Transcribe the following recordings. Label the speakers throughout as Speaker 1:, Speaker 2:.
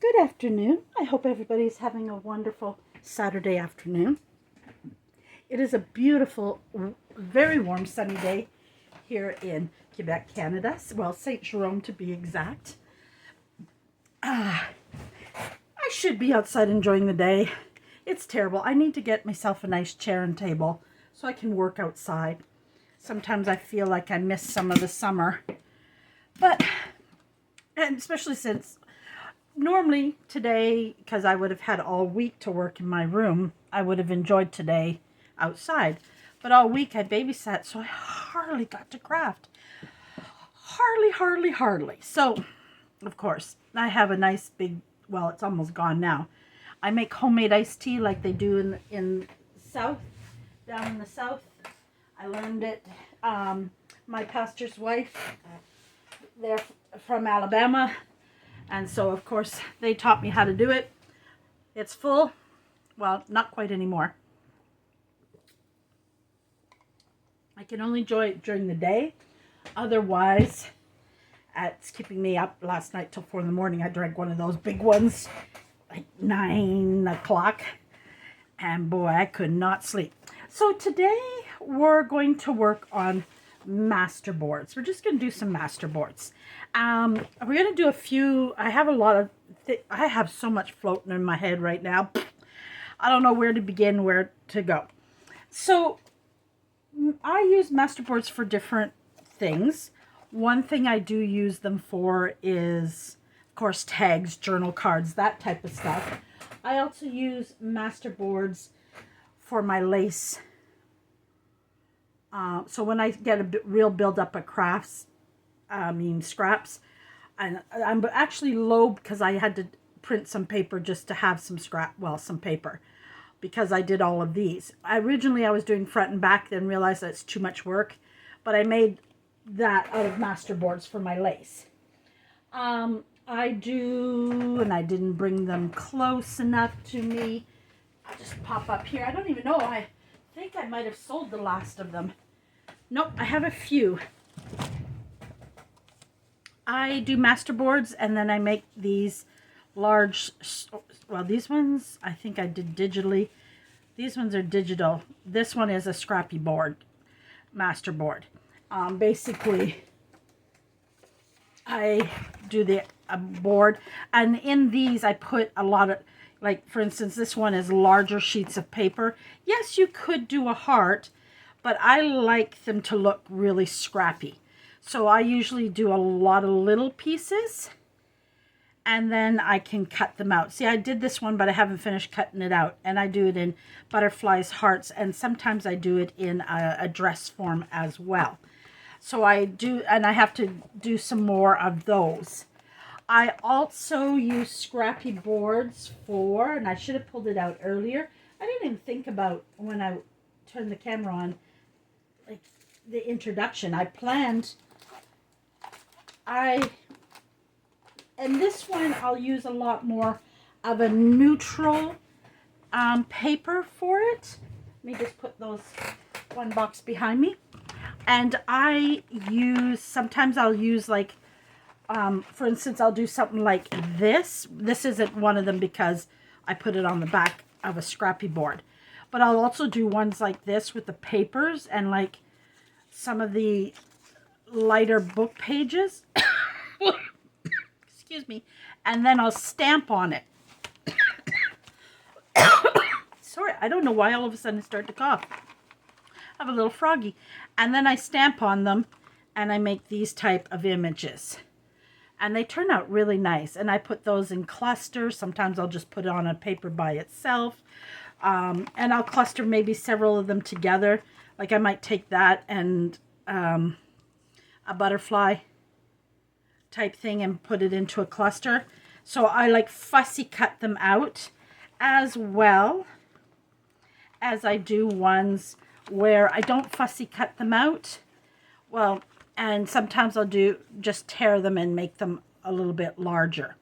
Speaker 1: Good afternoon. I hope everybody's having a wonderful Saturday afternoon. It is a beautiful, very warm, sunny day here in Quebec, Canada. Well, St. Jerome to be exact. I should be outside enjoying the day. It's terrible. I need to get myself a nice chair and table so I can work outside. Sometimes I feel like I miss some of the summer. And especially since normally today, because I would have had all week to work in my room, I would have enjoyed today outside. But all week I babysat, so I hardly got to craft. Hardly. So, of course, I have a nice big, well, it's almost gone now. I make homemade iced tea like they do in South, down in the South. I learned it. My pastor's wife, they're from Alabama. And so, of course, they taught me how to do it. It's full. Well, not quite anymore. I can only enjoy it during the day. Otherwise, it's keeping me up last night till 4 in the morning. I drank one of those big ones, like 9 o'clock. And boy, I could not sleep. So today, we're going to work on Masterboards. We're just going to do some Masterboards. We're going to do a few. I have a lot of I have so much floating in my head right now. I don't know where to begin, where to go. So I use Masterboards for different things. One thing I do use them for is, of course, tags, journal cards, that type of stuff. I also use Masterboards for my lace. So when I get a real buildup of crafts, scraps, and I'm actually low because I had to print some paper just to have some some paper, because I did all of these. Originally I was doing front and back, then realized that's too much work, but I made that out of Masterboards for my lace. I do, and I didn't bring them close enough to me. I'll just pop up here. I don't even know. I think I might have sold the last of them. Nope, I have a few. I do Masterboards, and then I make these large, well, these ones I think I did digitally. These ones are digital. This one is a scrappy board, Masterboard. Basically, I do a board, and in these I put a lot of, like for instance, this one is larger sheets of paper. Yes, you could do a heart, but I like them to look really scrappy. So I usually do a lot of little pieces, and then I can cut them out. See, I did this one, but I haven't finished cutting it out. And I do it in butterflies, hearts, and sometimes I do it in a dress form as well. So I do, and I have to do some more of those. I also use scrappy boards for, and I should have pulled it out earlier. I didn't even think about when I turned the camera on, like the introduction. I planned, and this one I'll use a lot more of a neutral paper for it. Let me just put those one box behind me. And I use, sometimes I'll use like, for instance, I'll do something like this. This isn't one of them because I put it on the back of a scrappy board. But I'll also do ones like this with the papers and like some of the lighter book pages. Excuse me. And then I'll stamp on it. Sorry, I don't know why all of a sudden I start to cough. I have a little froggy. And then I stamp on them and I make these type of images. And they turn out really nice. And I put those in clusters. Sometimes I'll just put it on a paper by itself. And I'll cluster maybe several of them together. Like I might take that and a butterfly type thing and put it into a cluster. So I like fussy cut them out, as well as I do ones where I don't fussy cut them out. Well, and sometimes I'll just tear them and make them a little bit larger.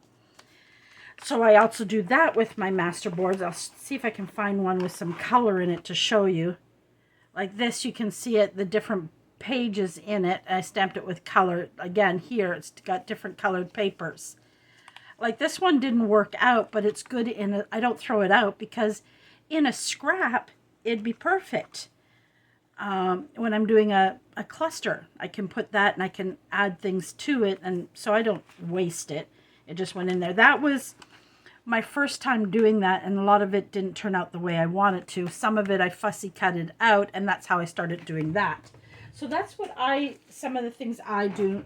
Speaker 1: So I also do that with my Masterboards. I'll see if I can find one with some color in it to show you. Like this, you can see it, the different pages in it. I stamped it with color. Again, here it's got different colored papers. Like this one didn't work out, but it's good I don't throw it out because in a scrap, it'd be perfect. When I'm doing a cluster, I can put that and I can add things to it. And so I don't waste it. It just went in there. That was my first time doing that. And a lot of it didn't turn out the way I wanted to. Some of it I fussy cut it out. And that's how I started doing that. So that's what some of the things I do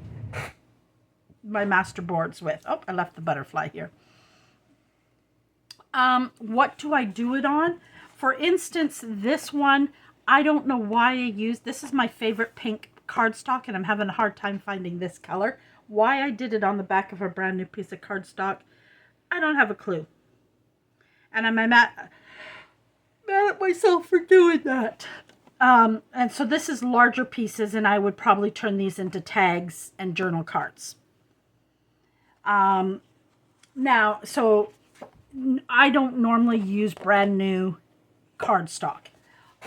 Speaker 1: my Masterboards with. Oh, I left the butterfly here. What do I do it on? For instance, this one, I don't know why I used, this is my favorite pink cardstock, and I'm having a hard time finding this color. Why I did it on the back of a brand new piece of cardstock, I don't have a clue. And I'm mad at myself for doing that. And so this is larger pieces, and I would probably turn these into tags and journal cards. Now, so I don't normally use brand new cardstock.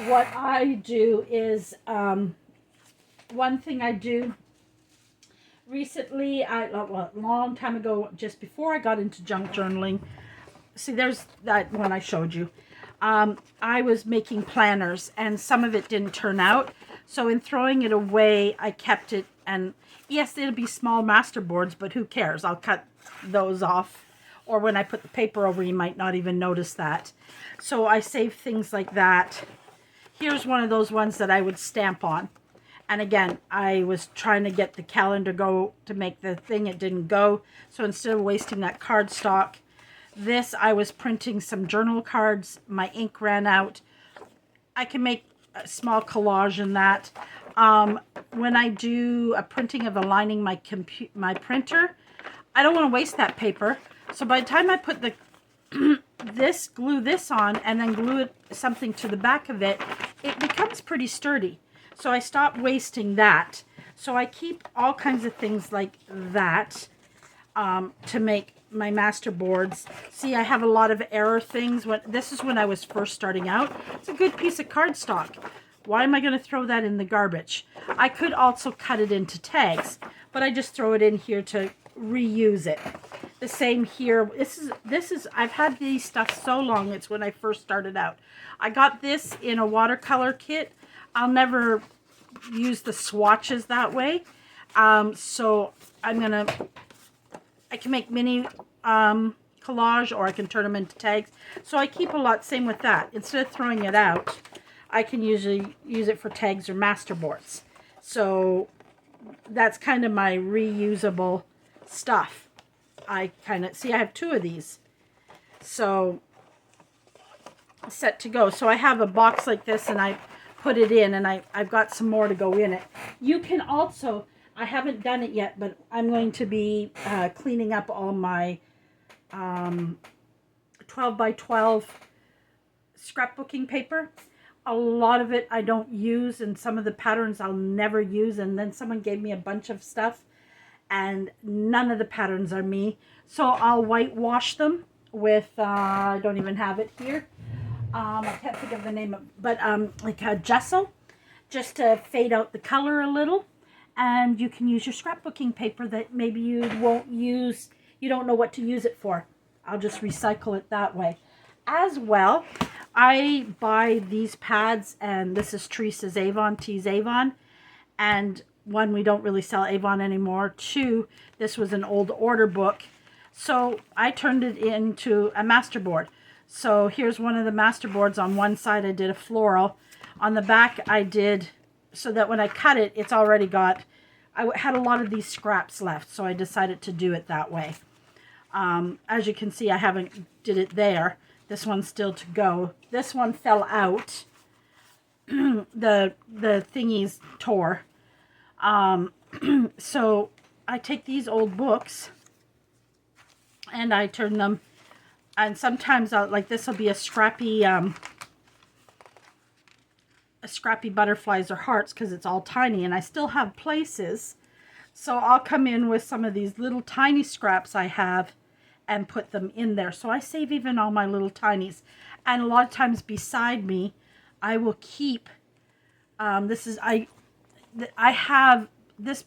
Speaker 1: What I do is, one thing I do recently, a long time ago, just before I got into junk journaling, see there's that one I showed you. I was making planners and some of it didn't turn out. So in throwing it away, I kept it, and yes, it'll be small Masterboards, but who cares? I'll cut those off. Or when I put the paper over, you might not even notice that. So I save things like that. Here's one of those ones that I would stamp on. And again, I was trying to get the calendar go to make the thing. It didn't go. So instead of wasting that cardstock, this, I was printing some journal cards. My ink ran out. I can make a small collage in that. When I do a printing of aligning my printer, I don't want to waste that paper. So by the time I put the glue this on and then glue something to the back of it, it becomes pretty sturdy. So I stopped wasting that. So I keep all kinds of things like that to make my Masterboards. See, I have a lot of error things. This is when I was first starting out. It's a good piece of cardstock. Why am I going to throw that in the garbage? I could also cut it into tags, but I just throw it in here to reuse it. The same here. This is I've had these stuff so long. It's when I first started out. I got this in a watercolor kit. I'll never use the swatches that way. So I can make mini collage, or I can turn them into tags. So I keep a lot. Same with that. Instead of throwing it out, I can usually use it for tags or Masterboards. So that's kind of my reusable stuff. I have two of these. So set to go. So I have a box like this and I put it in, and I've got some more to go in it. You can also, I haven't done it yet, but I'm going to be cleaning up all my 12 by 12 scrapbooking paper. A lot of it I don't use, and some of the patterns I'll never use. And then someone gave me a bunch of stuff, and none of the patterns are me. So I'll whitewash them with, I don't even have it here. I can't think of the name of, but like a gesso, just to fade out the color a little. And you can use your scrapbooking paper that maybe you won't use, you don't know what to use it for. I'll just recycle it that way. As well, I buy these pads, and this is Teresa's Avon, T's Avon. And one, we don't really sell Avon anymore. Two, this was an old order book. So I turned it into a Masterboard. So here's one of the Masterboards. On one side I did a floral. On the back I did, so that when I cut it, it's already got, I had a lot of these scraps left, so I decided to do it that way. As you can see, I haven't did it there. This one's still to go. This one fell out. the thingies tore. So I take these old books and I turn them, and sometimes like this will be a scrappy butterflies or hearts, because it's all tiny and I still have places. So I'll come in with some of these little tiny scraps I have and put them in there. So I save even all my little tinies. And a lot of times beside me, I will keep, I have, this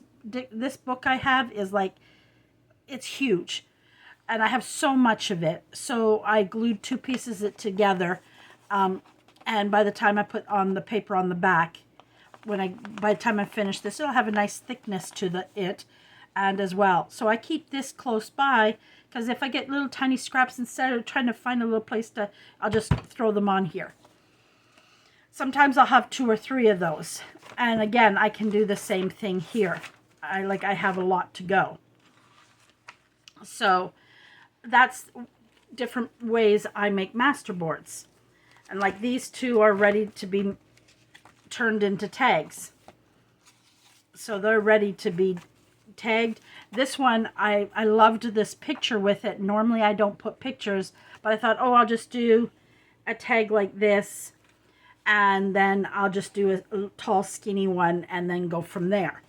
Speaker 1: book I have is like, it's huge. and I have so much of it. So I glued 2 pieces it together. And by the time I put on the paper on the back, by the time I finish this, it'll have a nice thickness to it and as well. So I keep this close by, because if I get little tiny scraps, instead of trying to find a little place I'll just throw them on here. Sometimes I'll have 2 or 3 of those. And again, I can do the same thing here. I have a lot to go. So that's different ways I make masterboards. And like these 2 are ready to be turned into tags. So they're ready to be tagged. This one, I loved this picture with it. Normally I don't put pictures, but I thought, oh, I'll just do a tag like this, and then I'll just do a tall skinny one and then go from there.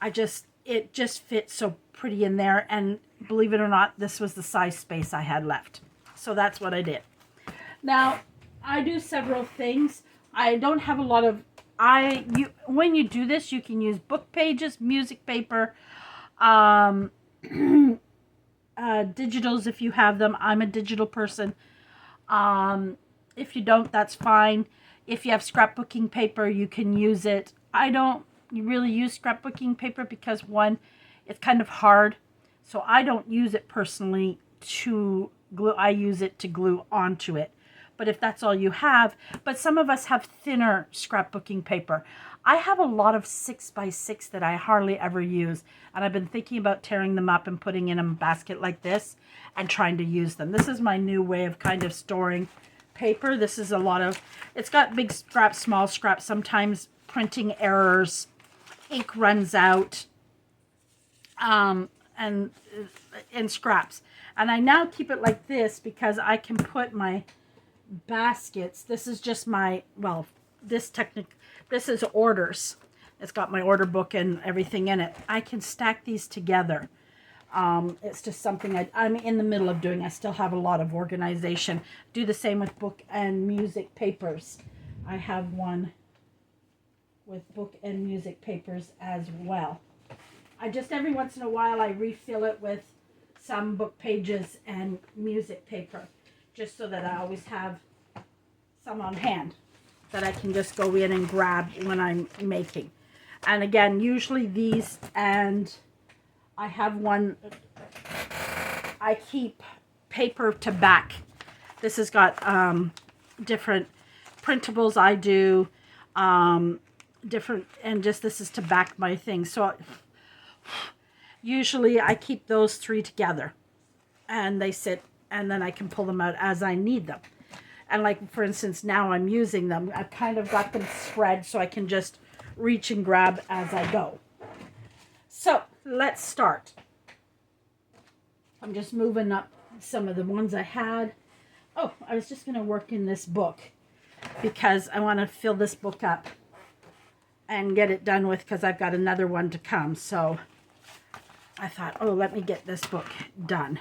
Speaker 1: It just fits so pretty in there, and believe it or not, this was the size space I had left. So that's what I did. Now, I do several things. I don't have a lot of, when you do this, you can use book pages, music paper, digitals if you have them. I'm a digital person. If you don't, that's fine. If you have scrapbooking paper, you can use it. I don't really use scrapbooking paper because, one, it's kind of hard. So I don't use it personally to glue. I use it to glue onto it. But if that's all you have, but some of us have thinner scrapbooking paper. I have a lot of 6x6 that I hardly ever use. And I've been thinking about tearing them up and putting in a basket like this and trying to use them. This is my new way of kind of storing paper. This is a lot of, it's got big scraps, small scraps, sometimes printing errors, ink runs out, and scraps. And I now keep it like this because I can put my baskets. This is just my, well, this is orders. It's got my order book and everything in it. I can stack these together. It's just something I'm in the middle of doing. I still have a lot of organization. Do the same with book and music papers. I have one with book and music papers as well. I just, every once in a while, I refill it with some book pages and music paper, just so that I always have some on hand that I can just go in and grab when I'm making. And again, usually these, and I have one, I keep paper to back. This has got different printables I do, different, and just this is to back my thing. So usually I keep those 3 together and they sit, and then I can pull them out as I need them. And like, for instance, now I'm using them. I've kind of got them spread so I can just reach and grab as I go. So let's start. I'm just moving up some of the ones I had. Oh, I was just going to work in this book because I want to fill this book up and get it done with, because I've got another one to come. So I thought, oh, let me get this book done.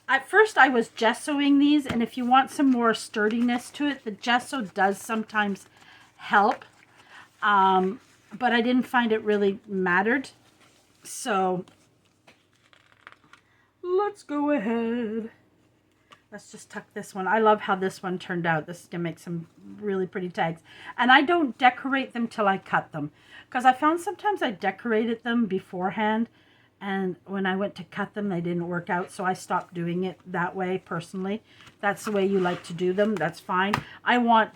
Speaker 1: At first I was gessoing these, and if you want some more sturdiness to it, the gesso does sometimes help. But I didn't find it really mattered. So let's go ahead. Let's just tuck this one. I love how this one turned out. This is going to make some really pretty tags. And I don't decorate them till I cut them, because I found sometimes I decorated them beforehand, and when I went to cut them, they didn't work out. So I stopped doing it that way personally. That's the way you like to do them. That's fine. I want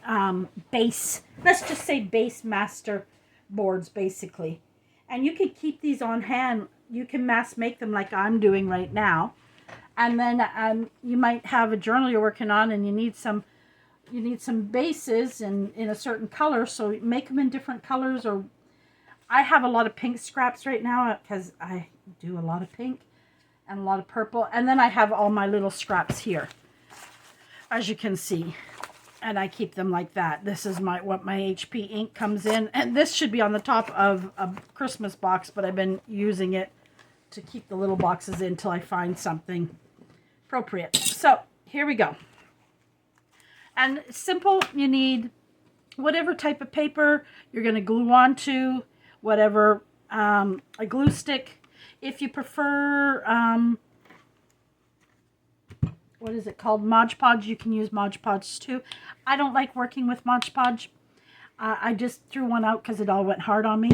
Speaker 1: base, let's just say base master boards, basically. And you can keep these on hand. You can mass make them like I'm doing right now. And then you might have a journal you're working on, and you need some bases in a certain color. So make them in different colors. Or I have a lot of pink scraps right now because I do a lot of pink and a lot of purple. And then I have all my little scraps here, as you can see. And I keep them like that. This is what my HP ink comes in. And this should be on the top of a Christmas box, but I've been using it to keep the little boxes in until I find something appropriate. So here we go. And simple, you need whatever type of paper you're going to glue onto, whatever, a glue stick. If you prefer what is it called? Mod Podge. You can use Mod Podge too. I don't like working with Mod Podge. I just threw one out because it all went hard on me.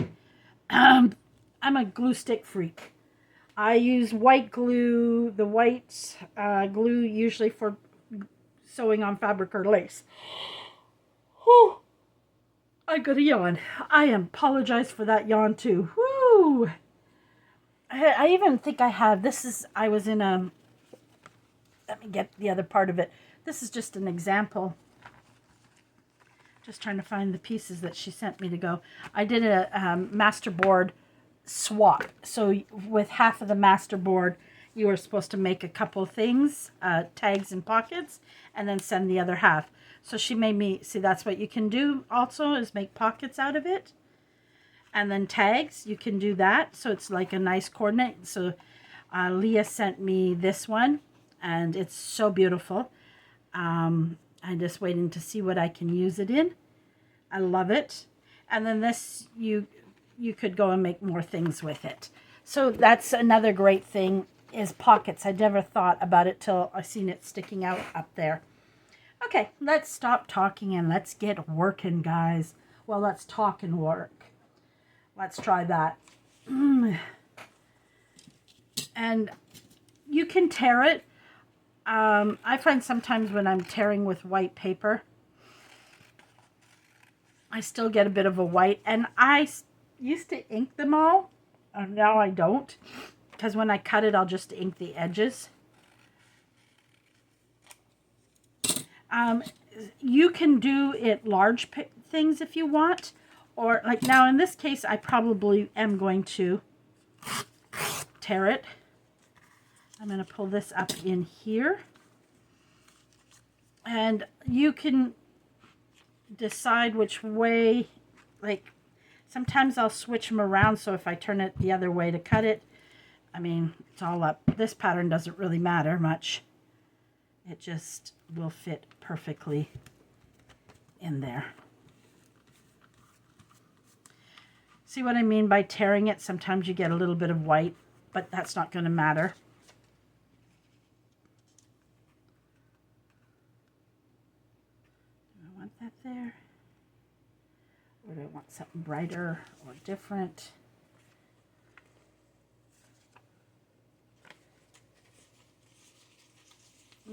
Speaker 1: I'm a glue stick freak. I use white glue, the white glue usually for sewing on fabric or lace. Whew. I got a yawn. I apologize for that yawn too. Woo! I even think I have, I was in a, let me get the other part of it. This is just an example. Just trying to find the pieces that she sent me to go. I did a Masterboard swap. So with half of the Masterboard, you were supposed to make a couple things, tags and pockets, and then send the other half. So she made me, see, that's what you can do also, is make pockets out of it. And then tags, you can do that. So it's like a nice coordinate. So Leah sent me this one, and it's so beautiful. I'm just waiting to see what I can use it in. I love it. And then this, you could go and make more things with it. So that's another great thing, is pockets. I never thought about it till I seen it sticking out up there. Okay, let's stop talking and let's get working, guys. Well, let's talk and work. Let's try that. And you can tear it. I find sometimes when I'm tearing with white paper, I still get a bit of a white. And I used to ink them all. Now I don't. Because when I cut it, I'll just ink the edges. You can do it large things if you want. Or like now in this case, I probably am going to tear it. I'm going to pull this up in here. And you can decide which way, like sometimes I'll switch them around. So if I turn it the other way to cut it, I mean, it's all up. This pattern doesn't really matter much. It just will fit perfectly in there. See what I mean by tearing it? Sometimes you get a little bit of white, but that's not going to matter. Do I want that there? Or do I want something brighter or different?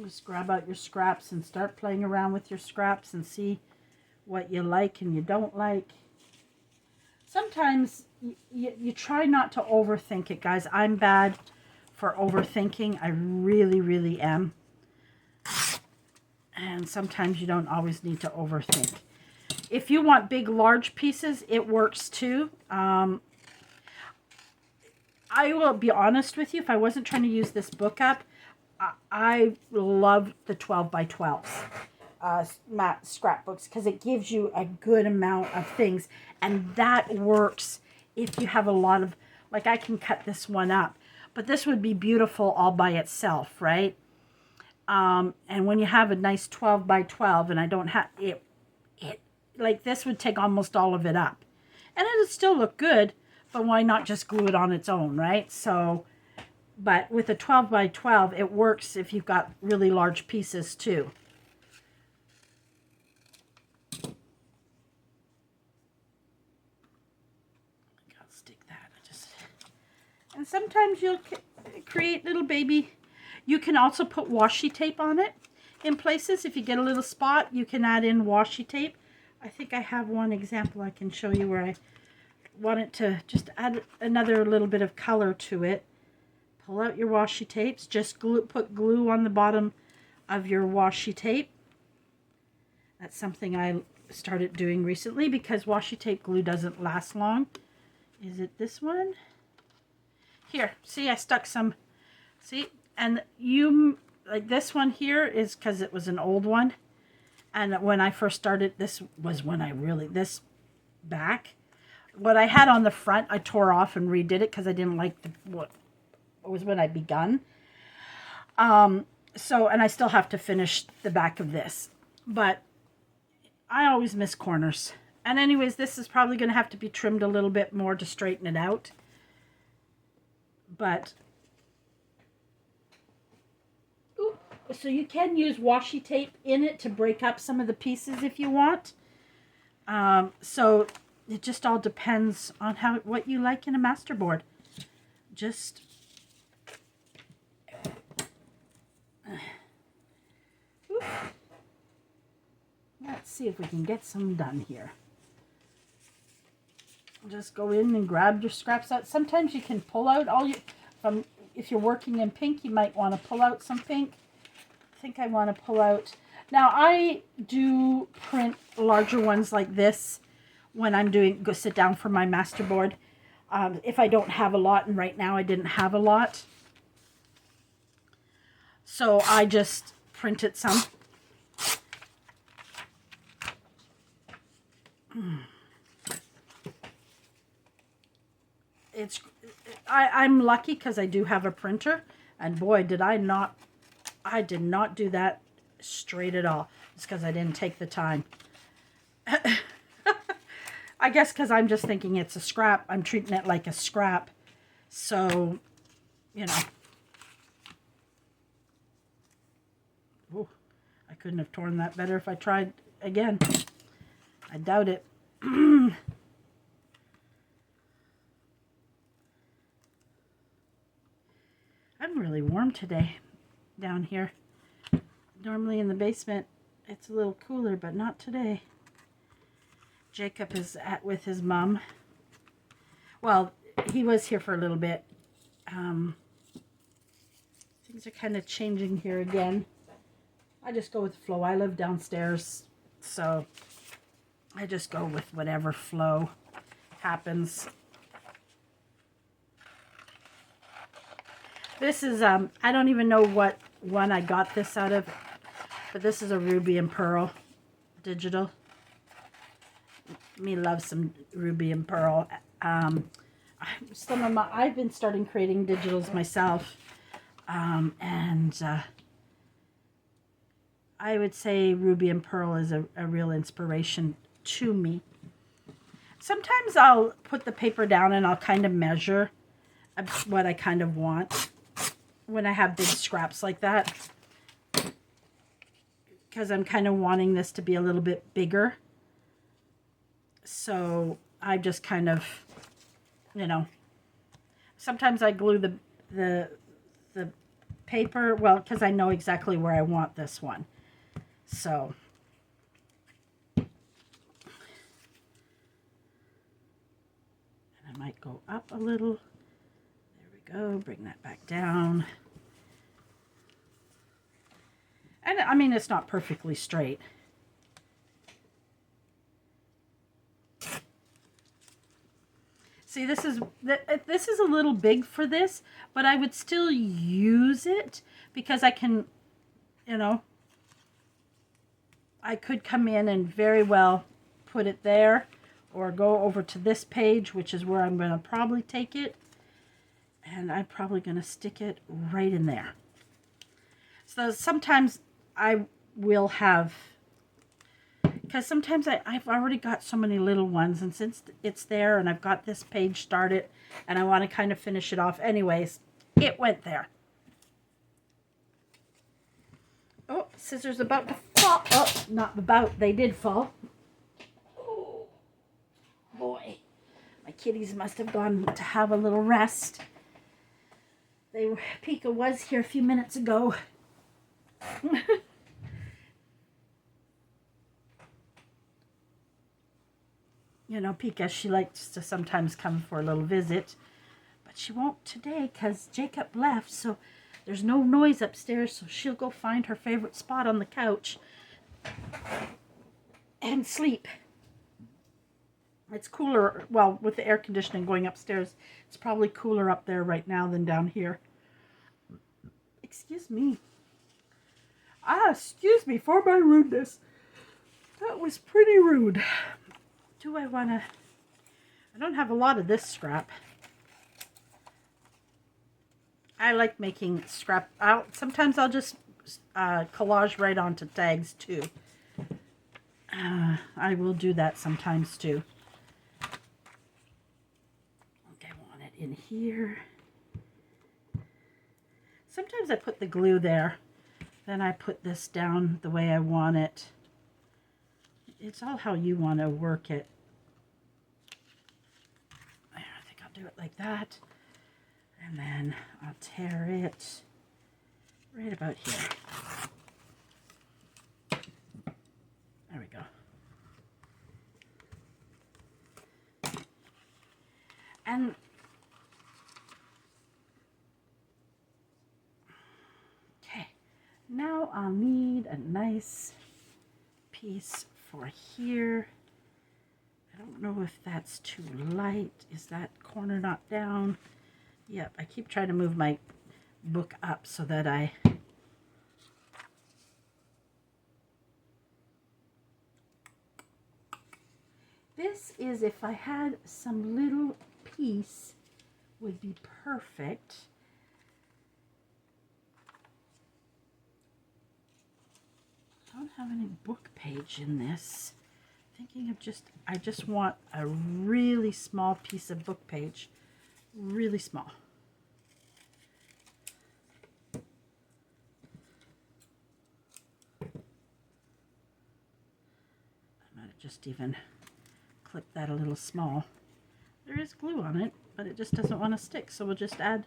Speaker 1: Just grab out your scraps and start playing around with your scraps and see what you like and you don't like. Sometimes you try not to overthink it, guys. I'm bad for overthinking. I really, really am. And sometimes you don't always need to overthink. If you want big, large pieces, it works too. I will be honest with you. If I wasn't trying to use this book up, I love the 12 by 12 scrapbooks because it gives you a good amount of things, and that works if you have a lot of, like I can cut this one up, but this would be beautiful all by itself, right? And when you have a nice 12 by 12 and I don't have it, like this would take almost all of it up, and it would still look good, but why not just glue it on its own, right? So but with a 12 by 12, it works if you've got really large pieces too. I'll stick that. And sometimes you'll create little baby. You can also put washi tape on it in places. If you get a little spot, you can add in washi tape. I think I have one example I can show you where I want it to just add another little bit of color to it. Pull out your washi tapes. Just put glue on the bottom of your washi tape. That's something I started doing recently because washi tape glue doesn't last long. Is it this one? Here, see, I stuck some, see, and you, like this one here is because it was an old one. And when I first started, this was when I really, this back, what I had on the front, I tore off and redid it because I didn't like what was when I begun. So, and I still have to finish the back of this, but I always miss corners. And anyways, this is probably going to have to be trimmed a little bit more to straighten it out. But, ooh, So you can use washi tape in it to break up some of the pieces if you want. So it just all depends on what you like in a masterboard. Just let's see if we can get some done here. Just go in and grab your scraps out. Sometimes you can pull out all your, if you're working in pink, you might want to pull out some pink. I think I want to pull out. Now I do print larger ones like this when I'm go sit down for my masterboard. If I don't have a lot, and right now I didn't have a lot. So I just printed some. I'm lucky because I do have a printer, and boy, did I did not do that straight at all. It's because I didn't take the time. I guess because I'm just thinking it's a scrap. I'm treating it like a scrap. So, you know. Ooh, I couldn't have torn that better if I tried again. I doubt it. I'm really warm today down here. Normally in the basement it's a little cooler, but not today. Jacob is with his mom. Well, he was here for a little bit. Things are kind of changing here again. I just go with the flow. I live downstairs, so I just go with whatever flow happens. This is, I don't even know what one I got this out of, but this is a Ruby and Pearl digital. Me love some Ruby and Pearl. I've been starting creating digitals myself, and I would say Ruby and Pearl is a real inspiration to me. Sometimes I'll put the paper down and I'll kind of measure what I kind of want when I have big scraps like that, because I'm kind of wanting this to be a little bit bigger. So I just kind of, you know, sometimes I glue the paper, well, because I know exactly where I want this one. So and I might go up a little. Go, bring that back down. And I mean, it's not perfectly straight. See, this is a little big for this, but I would still use it because I can, you know, I could come in and very well put it there, or go over to this page, which is where I'm going to probably take it. And I'm probably going to stick it right in there. So sometimes I will have, because sometimes I've already got so many little ones, and since it's there and I've got this page started and I want to kind of finish it off anyways, it went there. Oh, scissors about to fall. Oh, not about, they did fall. Oh, boy. My kitties must have gone to have a little rest. Pika was here a few minutes ago. You know, Pika, she likes to sometimes come for a little visit, but she won't today because Jacob left, so there's no noise upstairs, so she'll go find her favorite spot on the couch and sleep. It's cooler, well, with the air conditioning going upstairs, it's probably cooler up there right now than down here. Excuse me. Excuse me for my rudeness. That was pretty rude. Do I want to... I don't have a lot of this scrap. I like making scrap out. Sometimes I'll just collage right onto tags too. I will do that sometimes too. I want it in here. Sometimes I put the glue there Then I put this down the way I want it. It's all how you want to work it. I think I'll do it like that. And then I'll tear it right about here. There we go. And okay, now I'll need a nice piece for here. I don't know if that's too light. Is that corner not down? Yep, I keep trying to move my book up so that I this is, if I had some little piece, would be perfect. I don't have any book page in this. Thinking of I just want a really small piece of book page. Really small. I might have just even clipped that a little small. There is glue on it, but it just doesn't want to stick, so we'll just add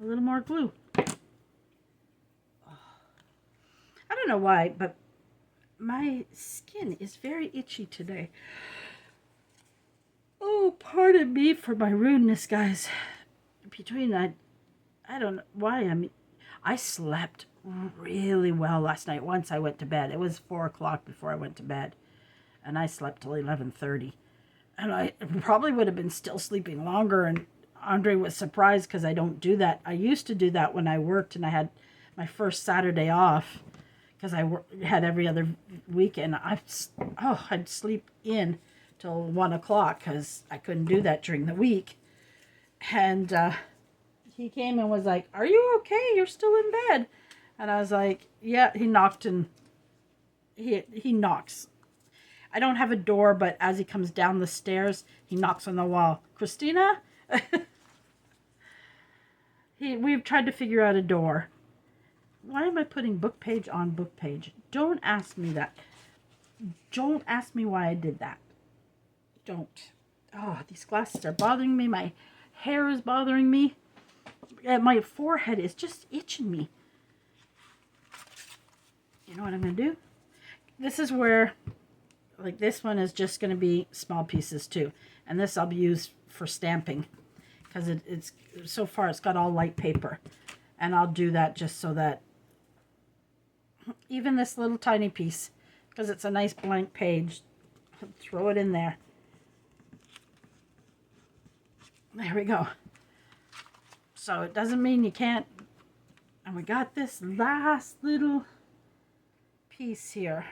Speaker 1: a little more glue. I don't know why, but my skin is very itchy today. Oh, pardon me for my rudeness, guys. Between that, I don't know why I slept really well last night once I went to bed. It was 4 o'clock before I went to bed, and I slept till 11:30. And I probably would have been still sleeping longer, and Andre was surprised because I don't do that. I used to do that when I worked and I had my first Saturday off, because I had every other weekend. I'd sleep in till 1 o'clock because I couldn't do that during the week. And he came and was like, "Are you okay? You're still in bed." And I was like, "Yeah." He knocked, and he knocks. I don't have a door, but as he comes down the stairs, he knocks on the wall. "Christina?" We've tried to figure out a door. Why am I putting book page on book page? Don't ask me that. Don't ask me why I did that. Don't. Oh, these glasses are bothering me. My hair is bothering me. My forehead is just itching me. You know what I'm going to do? This is where, like, this one is just going to be small pieces too. And this I'll use for stamping, because it's so far it's got all light paper. And I'll do that just so that even this little tiny piece, because it's a nice blank page, throw it in there. There we go. So it doesn't mean you can't. And we got this last little piece here.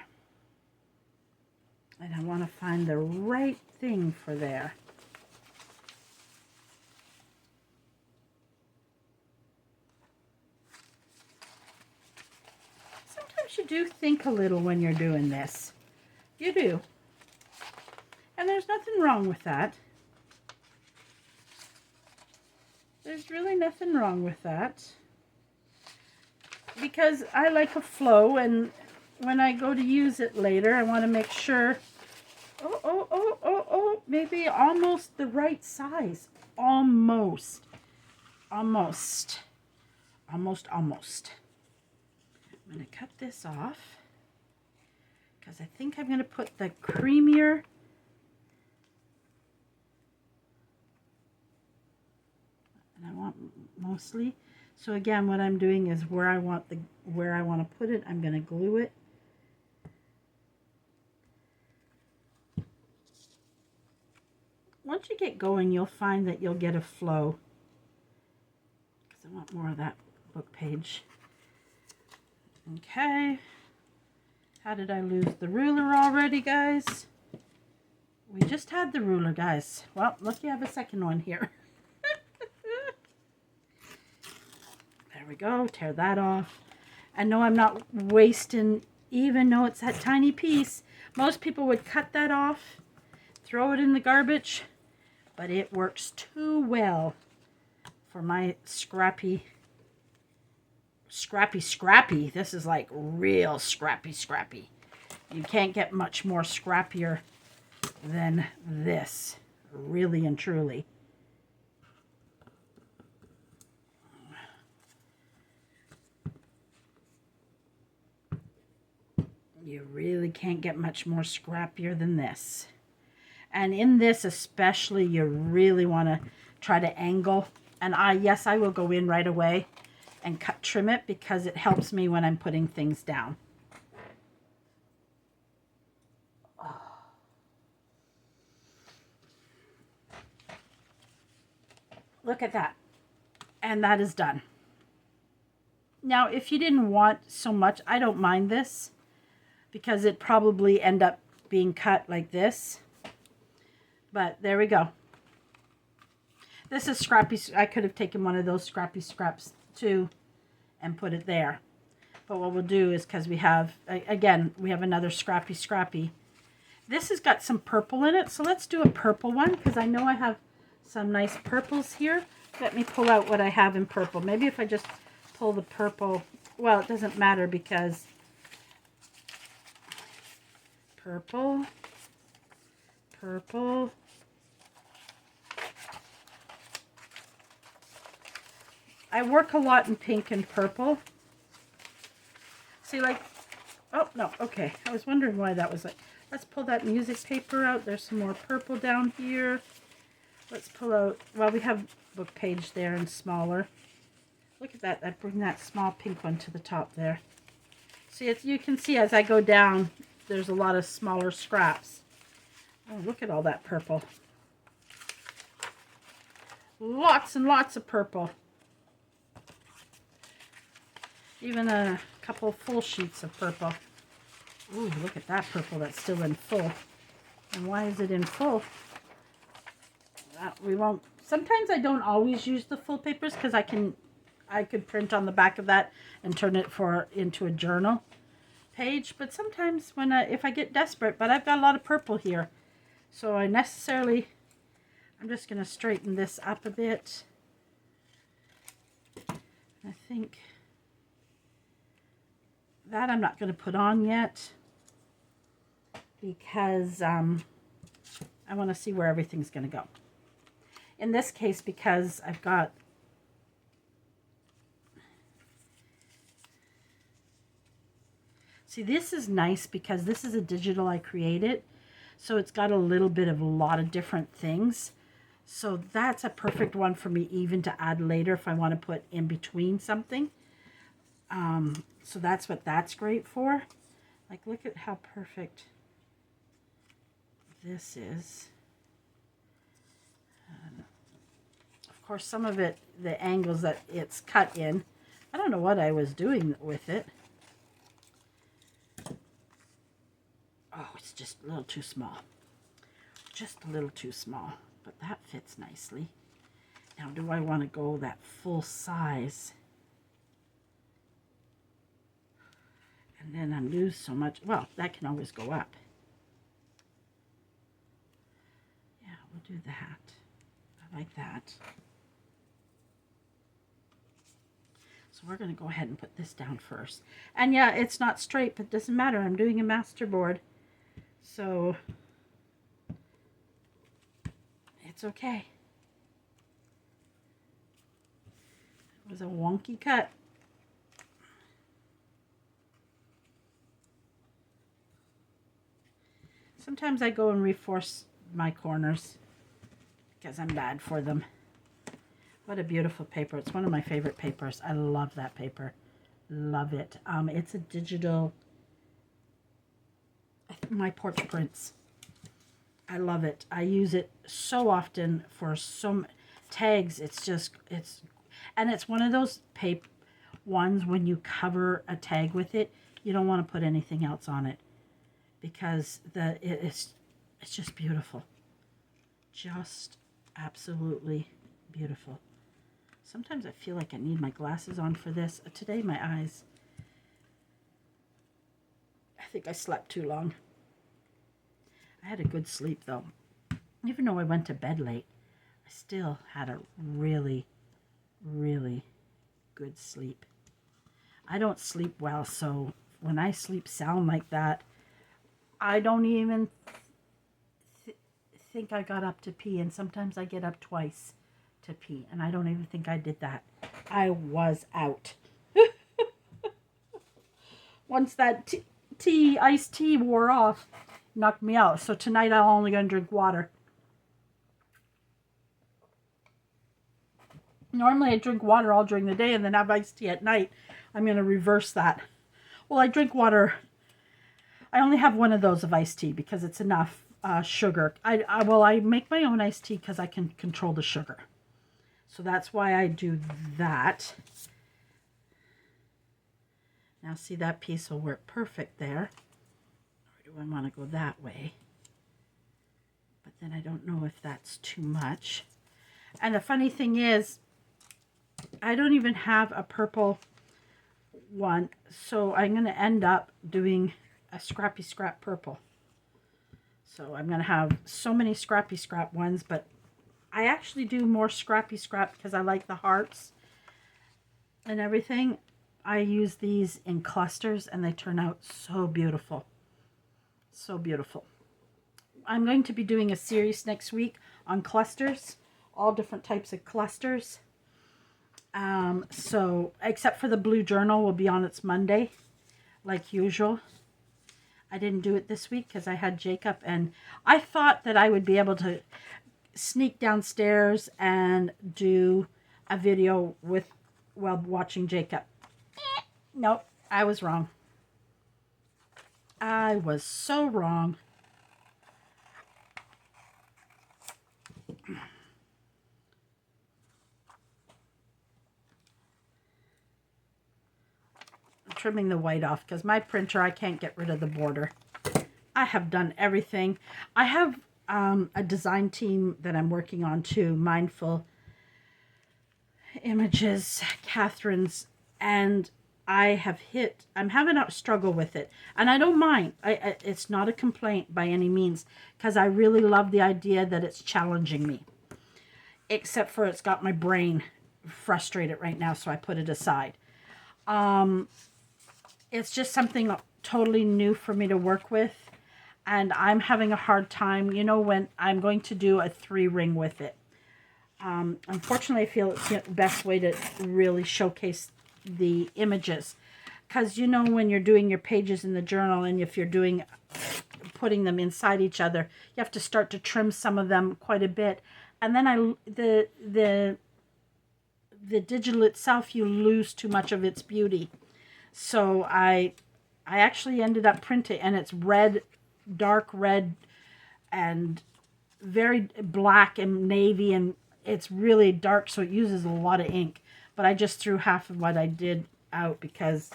Speaker 1: And I want to find the right thing for there. Sometimes you do think a little when you're doing this. You do. And there's nothing wrong with that. There's really nothing wrong with that. Because I like a flow, and when I go to use it later, I want to make sure, maybe almost the right size. Almost. I'm going to cut this off, because I think I'm going to put the creamier, and I want mostly. So again, what I'm doing is where I want to put it, I'm going to glue it. Once you get going, you'll find that you'll get a flow, because I want more of that book page. Okay. How did I lose the ruler already, guys? We just had the ruler, guys. Well, look, you have a second one here. There we go. Tear that off. And no, I'm not wasting, even though it's that tiny piece. Most people would cut that off, throw it in the garbage, but it works too well for my scrappy scrappy. This is like real scrappy. You can't get much more scrappier than this, really and truly. You really can't get much more scrappier than this. And in this especially, you really want to try to angle. And yes, I will go in right away and trim it because it helps me when I'm putting things down. Look at that. And that is done. Now, if you didn't want so much, I don't mind this because it probably end up being cut like this. But there we go. This is scrappy. I could have taken one of those scrappy scraps too and put it there. But what we'll do is, because we have, again, we have another scrappy. This has got some purple in it. So let's do a purple one because I know I have some nice purples here. Let me pull out what I have in purple. Maybe if I just pull the purple, well, it doesn't matter because purple. I work a lot in pink and purple. See, like, oh, no, okay. I was wondering why that was like. Let's pull that music paper out. There's some more purple down here. Let's pull out, well, we have book page there and smaller. Look at that. I bring that small pink one to the top there. See, you can see as I go down, there's a lot of smaller scraps. Oh, look at all that purple. Lots and lots of purple. Even a couple full sheets of purple. Ooh, look at that purple that's still in full. And why is it in full? We won't. Sometimes I don't always use the full papers because I could print on the back of that and turn it into a journal page. But sometimes when if I get desperate, but I've got a lot of purple here, so I'm just going to straighten this up a bit. I think that I'm not going to put on yet because I want to see where everything's going to go. In this case, because I've got see, this is nice because this is a digital I created, so it's got a little bit of a lot of different things. So that's a perfect one for me even to add later if I want to put in between something. So that's what that's great for. Like, look at how perfect this is. Of course, some of it, the angles that it's cut in, I don't know what I was doing with it. Oh, it's just a little too small. Just a little too small, but that fits nicely. Now, do I want to go that full size? And then I lose so much. Well, that can always go up. Yeah, we'll do that. I like that. So we're going to go ahead and put this down first. And yeah, it's not straight, but it doesn't matter. I'm doing a masterboard. So it's okay. It was a wonky cut. Sometimes I go and reinforce my corners because I'm bad for them. What a beautiful paper. It's one of my favorite papers. I love that paper. Love it. It's a digital, my porch prints. I love it. I use it so often for some tags. And it's one of those paper ones when you cover a tag with it, you don't want to put anything else on it because it's just beautiful. Just absolutely beautiful. Sometimes I feel like I need my glasses on for this. Today my eyes, I think I slept too long. I had a good sleep though. Even though I went to bed late, I still had a really, really good sleep. I don't sleep well, so when I sleep sound like that, I don't even think I got up to pee, and sometimes I get up twice to pee, and I don't even think I did that. I was out. Once that iced tea wore off, knocked me out. So tonight I'm only going to drink water. Normally I drink water all during the day and then have iced tea at night. I'm going to reverse that. Well, I drink water. I only have one of those of iced tea because it's enough sugar. I make my own iced tea because I can control the sugar. So that's why I do that. Now see, that piece will work perfect there. Or do I want to go that way? But then I don't know if that's too much. And the funny thing is, I don't even have a purple one. So I'm going to end up doing a scrappy scrap purple. So I'm going to have so many scrappy scrap ones, but I actually do more scrappy scrap because I like the hearts and everything. I use these in clusters and they turn out so beautiful. So beautiful. I'm going to be doing a series next week on clusters, all different types of clusters. So except for the blue journal will be on its Monday, like usual. I didn't do it this week because I had Jacob, and I thought that I would be able to sneak downstairs and do a video while watching Jacob. Nope, I was wrong. I was so wrong. I'm trimming the white off because my printer, I can't get rid of the border. I have done everything. I have a design team that I'm working on too, Mindful Images, Catherine's, and I'm having a struggle with it, and I don't mind. It's not a complaint by any means, because I really love the idea that it's challenging me, except for it's got my brain frustrated right now, so I put it aside. It's just something totally new for me to work with, and I'm having a hard time, when I'm going to do a 3-ring with it. Unfortunately, I feel it's the best way to really showcase the images, because when you're doing your pages in the journal, and if you're putting them inside each other, you have to start to trim some of them quite a bit, and then the digital itself, you lose too much of its beauty. So I actually ended up printing, and it's red, dark red, and very black and navy, and it's really dark, so it uses a lot of ink. But I just threw half of what I did out because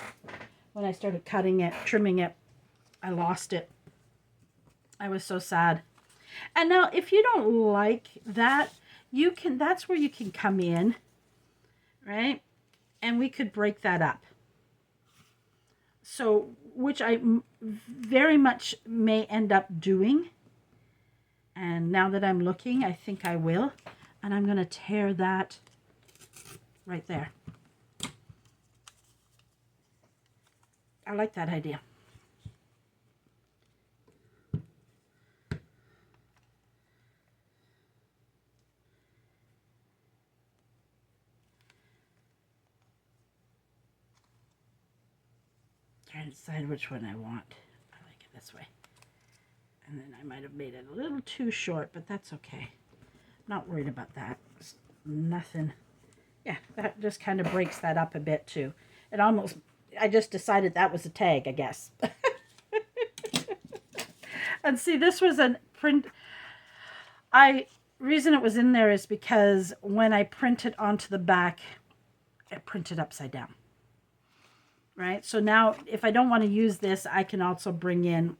Speaker 1: when I started cutting it, trimming it, I lost it. I was so sad. And now, if you don't like that, that's where you can come in, right? And we could break that up. So, which I very much may end up doing. And now that I'm looking, I think I will. And I'm going to tear that right there. I like that idea. Trying to decide which one I want. I like it this way. And then I might have made it a little too short, but that's okay. Not worried about that. It's nothing. Yeah, that just kind of breaks that up a bit too. I just decided that was a tag, I guess. And see, this was a print. Reason it was in there is because when I print it onto the back, it printed upside down. Right? So now, if I don't want to use this, I can also bring in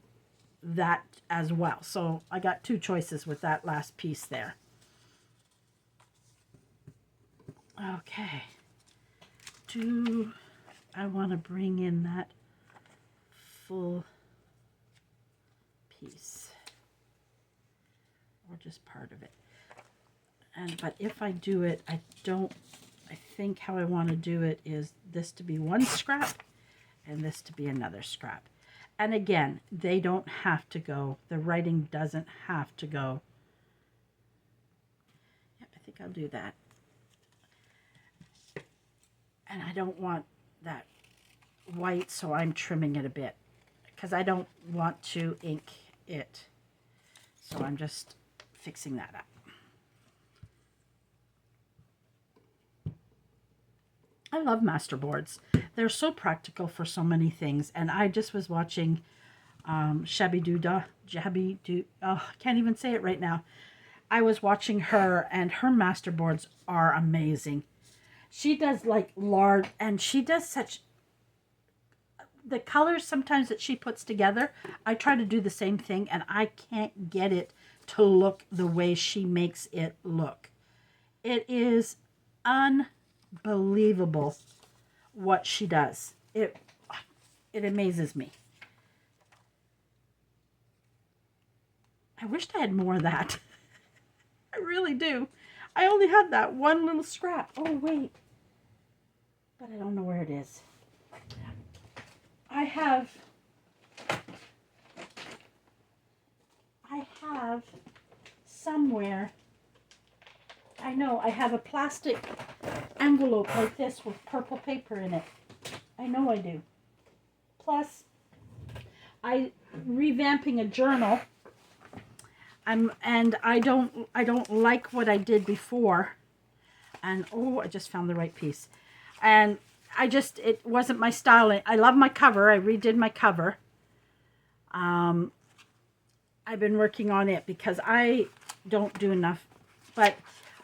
Speaker 1: that as well. So I got 2 choices with that last piece there. Okay. Do I want to bring in that full piece or just part of it? But if I do it, I don't I think how I want to do it is this to be one scrap and this to be another scrap. And again, they don't have to go. The writing doesn't have to go. Yep, I think I'll do that. And I don't want that white, so I'm trimming it a bit because I don't want to ink it. So I'm just fixing that up. I love Masterboards. They're so practical for so many things. And I just was watching Shabby Doo, oh, I can't even say it right now. I was watching her, and her Masterboards are amazing. She does like large, and she does such, the colors sometimes that she puts together, I try to do the same thing, and I can't get it to look the way she makes it look. It is unbelievable what she does. It amazes me. I wished I had more of that. I really do. I only had that one little scrap. Oh, wait. But I don't know where it is. I have somewhere, I know, I have a plastic envelope like this with purple paper in it. I know I do. Plus, I revamping a journal. And I don't like what I did before. And oh, I just found the right piece. And it wasn't my style. I love my cover. I redid my cover. I've been working on it because I don't do enough. But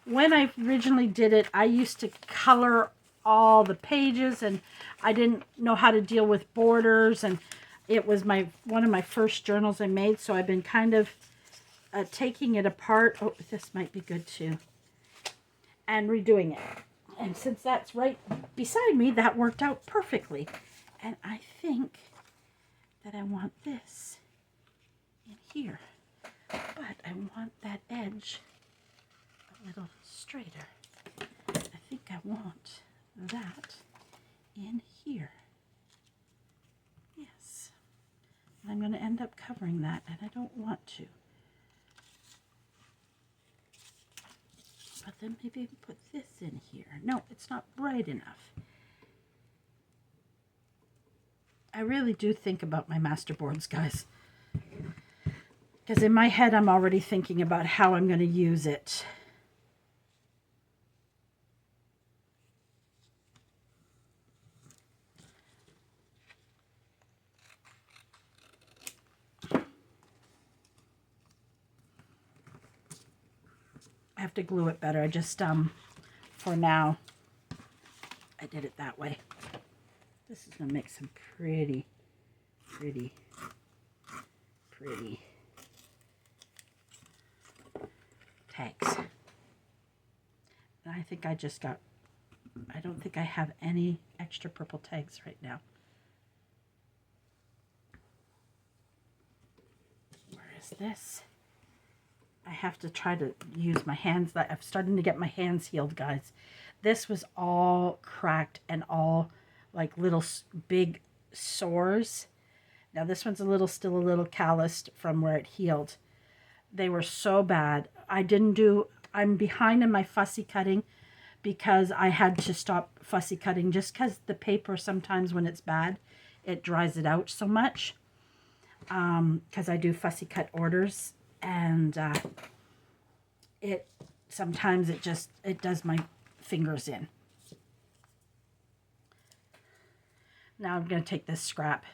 Speaker 1: when I originally did it, I used to color all the pages, and I didn't know how to deal with borders, and it was one of my first journals I made, so I've been kind of taking it apart. Oh, this might be good too. And redoing it. And since that's right beside me, that worked out perfectly. And I think that I want this in here. But I want that edge a little straighter. I think I want that in here. Yes. And I'm going to end up covering that, and I don't want to. But then maybe put this in here. No, it's not bright enough. I really do think about my Masterboards, guys. Because in my head, I'm already thinking about how I'm going to use it. I have to glue it better. I just, for now, I did it that way. This is going to make some pretty tags. And I think I don't think I have any extra purple tags right now. Where is this? I have to try to use my hands. I'm starting to get my hands healed, guys. This was all cracked and all like little big sores. Now this one's still a little calloused from where it healed. They were so bad. I'm behind in my fussy cutting because I had to stop fussy cutting just because the paper sometimes when it's bad, it dries it out so much. Because I do fussy cut orders, and sometimes it does my fingers in. Now I'm going to take this scrap.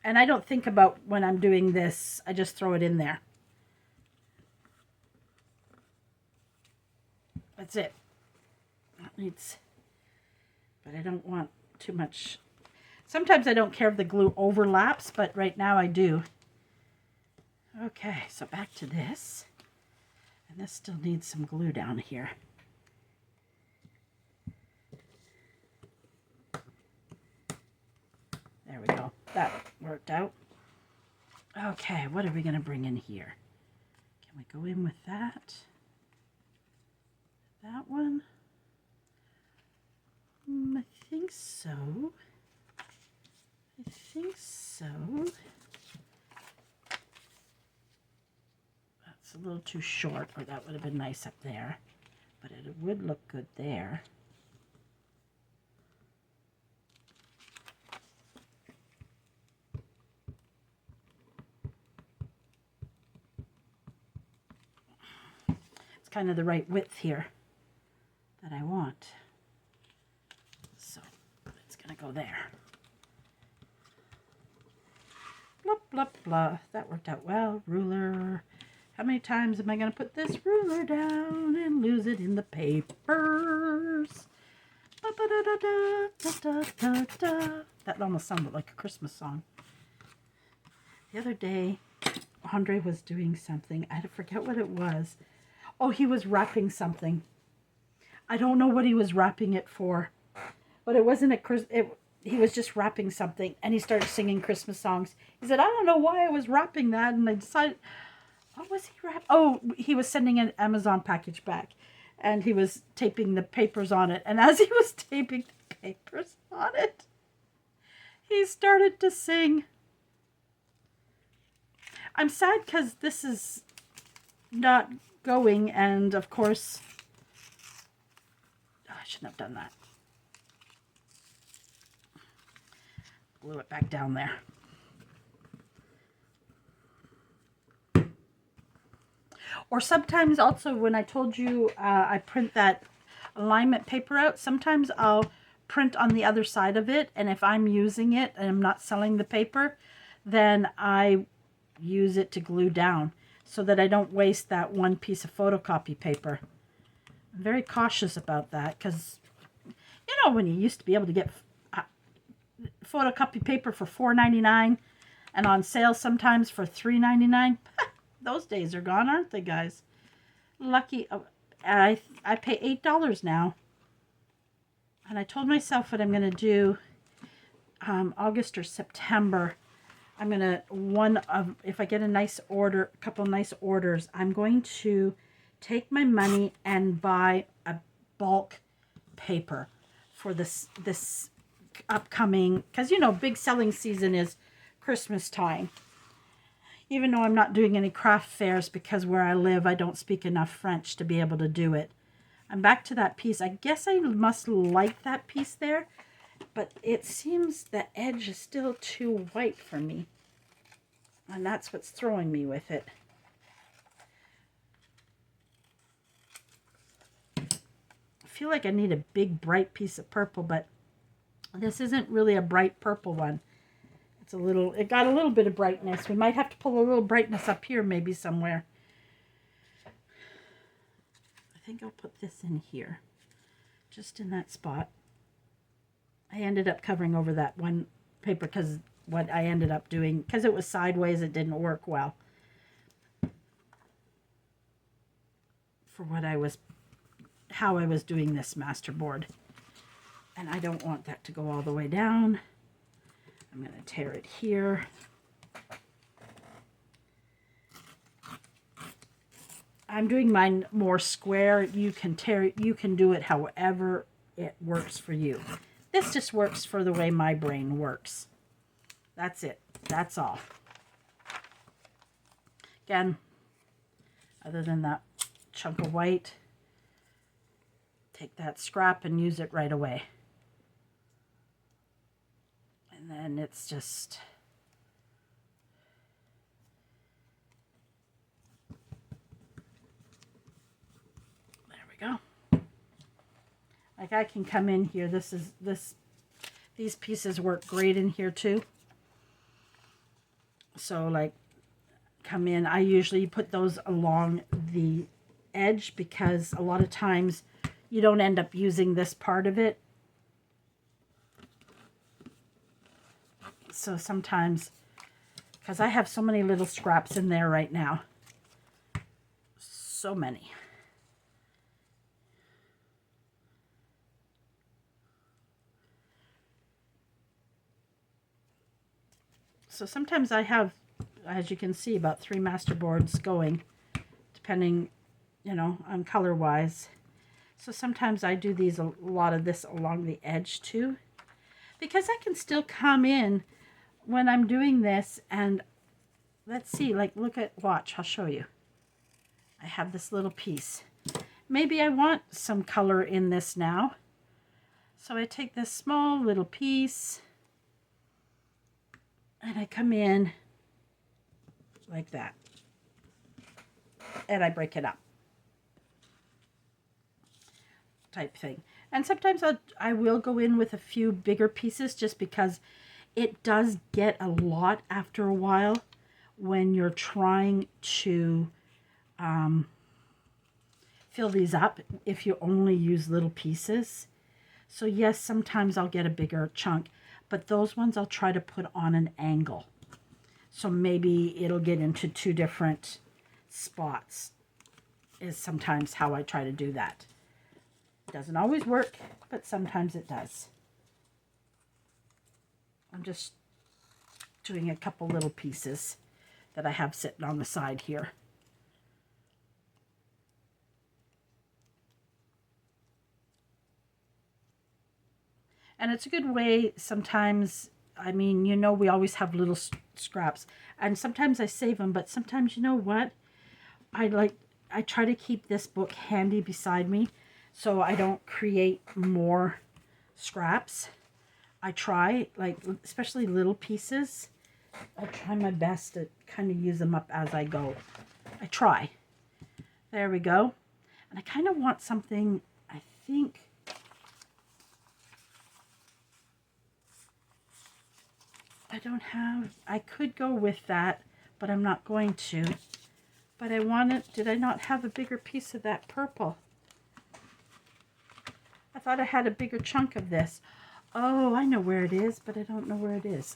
Speaker 1: And I don't think about when I'm doing this. I just throw it in there. That's it. But I don't want too much. Sometimes I don't care if the glue overlaps, but right now I do. Okay, so back to this. And this still needs some glue down here. There we go. That worked out. Okay, what are we going to bring in here? Can we go in with that? that one? I think so. I think so. That's a little too short, or that would have been nice up there. But it would look good there. It's kind of the right width here that I want. So it's going to go there. Blah, blah, blah. That worked out well. Ruler. How many times am I going to put this ruler down and lose it in the papers? Ba, ba, da, da, da, da, da, da. That almost sounded like a Christmas song. The other day, Andre was doing something. I forget what it was. Oh, he was wrapping something. I don't know what he was wrapping it for. But it wasn't he was just wrapping something. And he started singing Christmas songs. He said, I don't know why I was wrapping that. And I decided... What was he wrapping? Oh, he was sending an Amazon package back. And he was taping the papers on it. And as he was taping the papers on it, he started to sing. I'm sad because this is not going. And, of course, I shouldn't have done that. Glue it back down there. Or sometimes also when I told you I print that alignment paper out, sometimes I'll print on the other side of it. And if I'm using it and I'm not selling the paper, then I use it to glue down so that I don't waste that one piece of photocopy paper. I'm very cautious about that because, you know, when you used to be able to get photocopy paper for $4.99 and on sale sometimes for $3.99, those days are gone, aren't they, guys? Lucky. I pay $8 now. And I told myself what I'm going to do August or September. I'm going to, if I get a nice order, a couple nice orders, I'm going to take my money and buy a bulk paper for this upcoming, because, you know, big selling season is Christmas time. Even though I'm not doing any craft fairs because where I live, I don't speak enough French to be able to do it. I'm back to that piece. I guess I must like that piece there, but it seems the edge is still too white for me. And that's what's throwing me with it. I feel like I need a big, bright piece of purple, but this isn't really a bright purple one. It's a little, it got a little bit of brightness. We might have to pull a little brightness up here maybe somewhere. I think I'll put this in here, just in that spot. I ended up covering over that one paper because what I ended up doing, because it was sideways, it didn't work well for what I was, how I was doing this masterboard. And I don't want that to go all the way down. I'm going to tear it here. I'm doing mine more square. You can tear it, you can do it however it works for you. This just works for the way my brain works. That's it. That's all. Again, other than that chunk of white, take that scrap and use it right away. And then it's just, there we go. Like I can come in here. These pieces work great in here too. So like come in, I usually put those along the edge because a lot of times you don't end up using this part of it. So sometimes, because I have so many little scraps in there right now. So many. So sometimes I have, as you can see, about 3 masterboards going, depending, you know, on color-wise. So sometimes I do these, a lot of this along the edge too, because I can still come in when I'm doing this and let's see, like watch, I'll show you. I have this little piece. Maybe I want some color in this now. So I take this small little piece and I come in like that. And I break it up. Type thing. And sometimes I will go in with a few bigger pieces just because it does get a lot after a while when you're trying to fill these up if you only use little pieces. So yes, sometimes I'll get a bigger chunk, but those ones I'll try to put on an angle. So maybe it'll get into two different spots is sometimes how I try to do that. It doesn't always work, but sometimes it does. I'm just doing a couple little pieces that I have sitting on the side here. And it's a good way sometimes, I mean, you know, we always have little scraps. And sometimes I save them, but sometimes, you know what? I try to keep this book handy beside me so I don't create more scraps. I try, like, especially little pieces, I try my best to kind of use them up as I go. I try. There we go. And I kind of want something, I think, I could go with that, but I'm not going to. But I wanted, did I not have a bigger piece of that purple? I thought I had a bigger chunk of this. Oh, I know where it is, but I don't know where it is.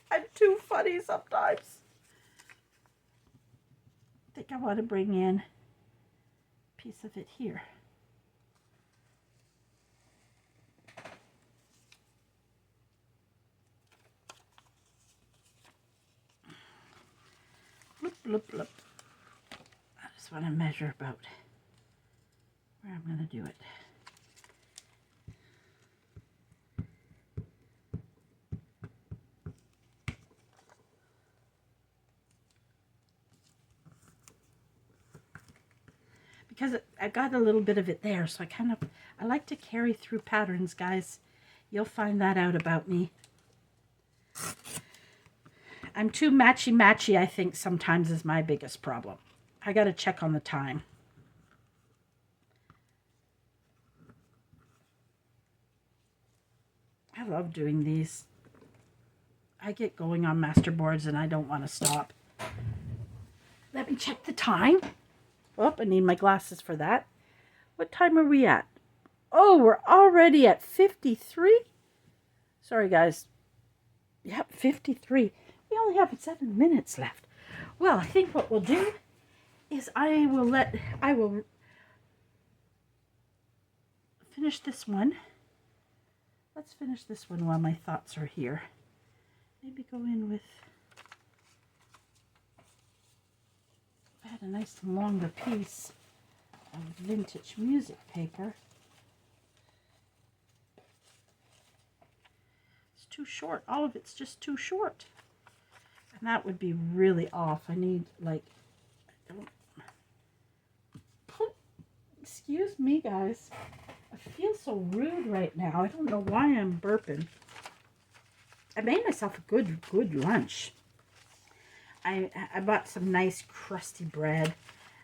Speaker 1: I'm too funny sometimes. I think I want to bring in a piece of it here. Bloop, bloop, bloop. I just want to measure about where I'm going to do it. Because I got a little bit of it there, so I like to carry through patterns, guys. You'll find that out about me. I'm too matchy-matchy, I think, sometimes is my biggest problem. I got to check on the time. I love doing these. I get going on Masterboards and I don't want to stop. Let me check the time. Oh, I need my glasses for that. What time are we at? Oh, we're already at 53. Sorry, guys. Yep, 53. We only have 7 minutes left. Well, I think what we'll do is I will finish this one. Let's finish this one while my thoughts are here. Maybe go in with, I had a nice longer piece of vintage music paper. It's too short. All of it's just too short. And that would be really off. I need, like, excuse me, guys. I feel so rude right now. I don't know why I'm burping. I made myself a good lunch. I bought some nice crusty bread,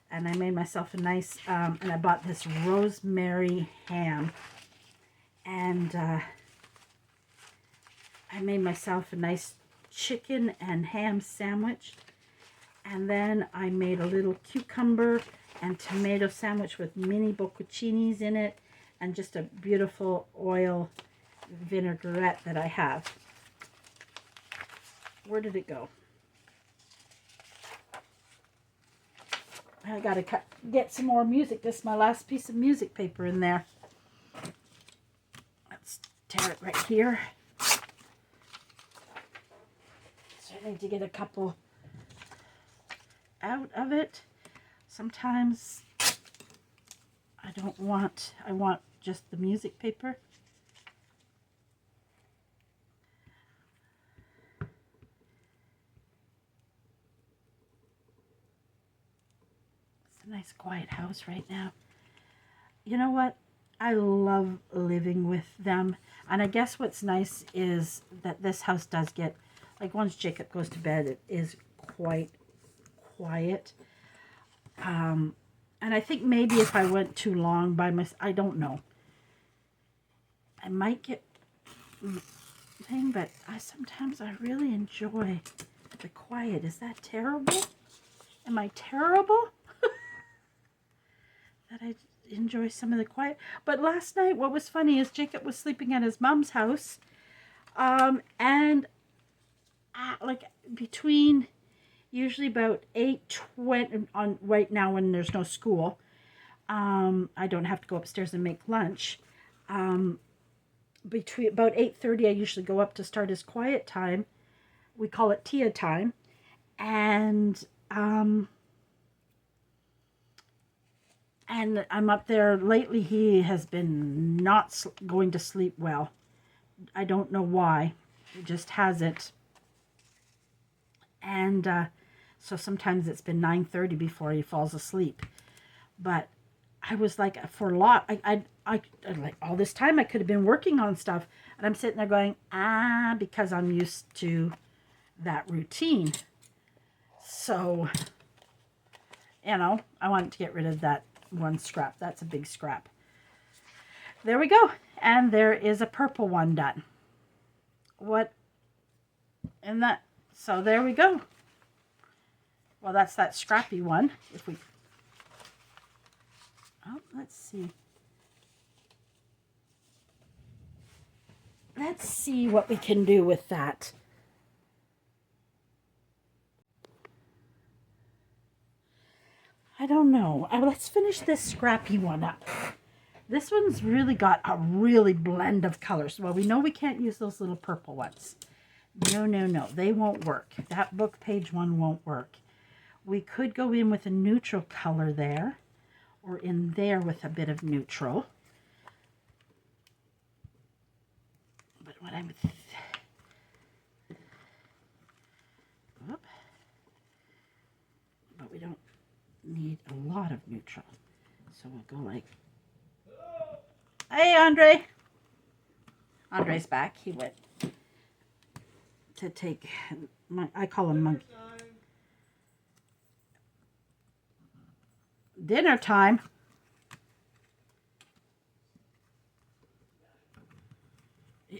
Speaker 1: and I made myself a nice, and I bought this rosemary ham, and I made myself a nice chicken and ham sandwich, and then I made a little cucumber and tomato sandwich with mini bocconcinis in it, and just a beautiful oil vinaigrette that I have. Where did it go? I gotta get some more music. This is my last piece of music paper in there. Let's tear it right here. So I need to get a couple out of it. Sometimes I want just the music paper. It's a nice quiet house right now. You know what? I love living with them. And I guess what's nice is that this house does get, like once Jacob goes to bed, it is quite quiet. And I think maybe if I went too long by myself, I don't know. I might get thing, but sometimes I really enjoy the quiet. Is that terrible? Am I terrible? That I enjoy some of the quiet. But last night, what was funny is Jacob was sleeping at his mom's house, and like between usually about 8:20 on right now when there's no school. I don't have to go upstairs and make lunch. Between about 8:30, I usually go up to start his quiet time. We call it Tia time, and I'm up there. Lately, he has been not going to sleep well. I don't know why. He just hasn't. And so sometimes it's been 9:30 before he falls asleep. But I was like, for a lot, I like all this time I could have been working on stuff. And I'm sitting there going, because I'm used to that routine. So, you know, I wanted to get rid of that one scrap. That's a big scrap. There we go. And there is a purple one done. What? And that, so there we go. Well, that's that scrappy one. If we, oh, let's see. Let's see what we can do with that. I don't know. Let's finish this scrappy one up. This one's really got a really blend of colors. Well, we know we can't use those little purple ones. No, no, no. They won't work. That book page one won't work. We could go in with a neutral color there, or in there with a bit of neutral. But what I'm... But we don't need a lot of neutral. So we'll go like... Hey, Andre. Andre's back. He went to take... I call him Monkey. Dinner time.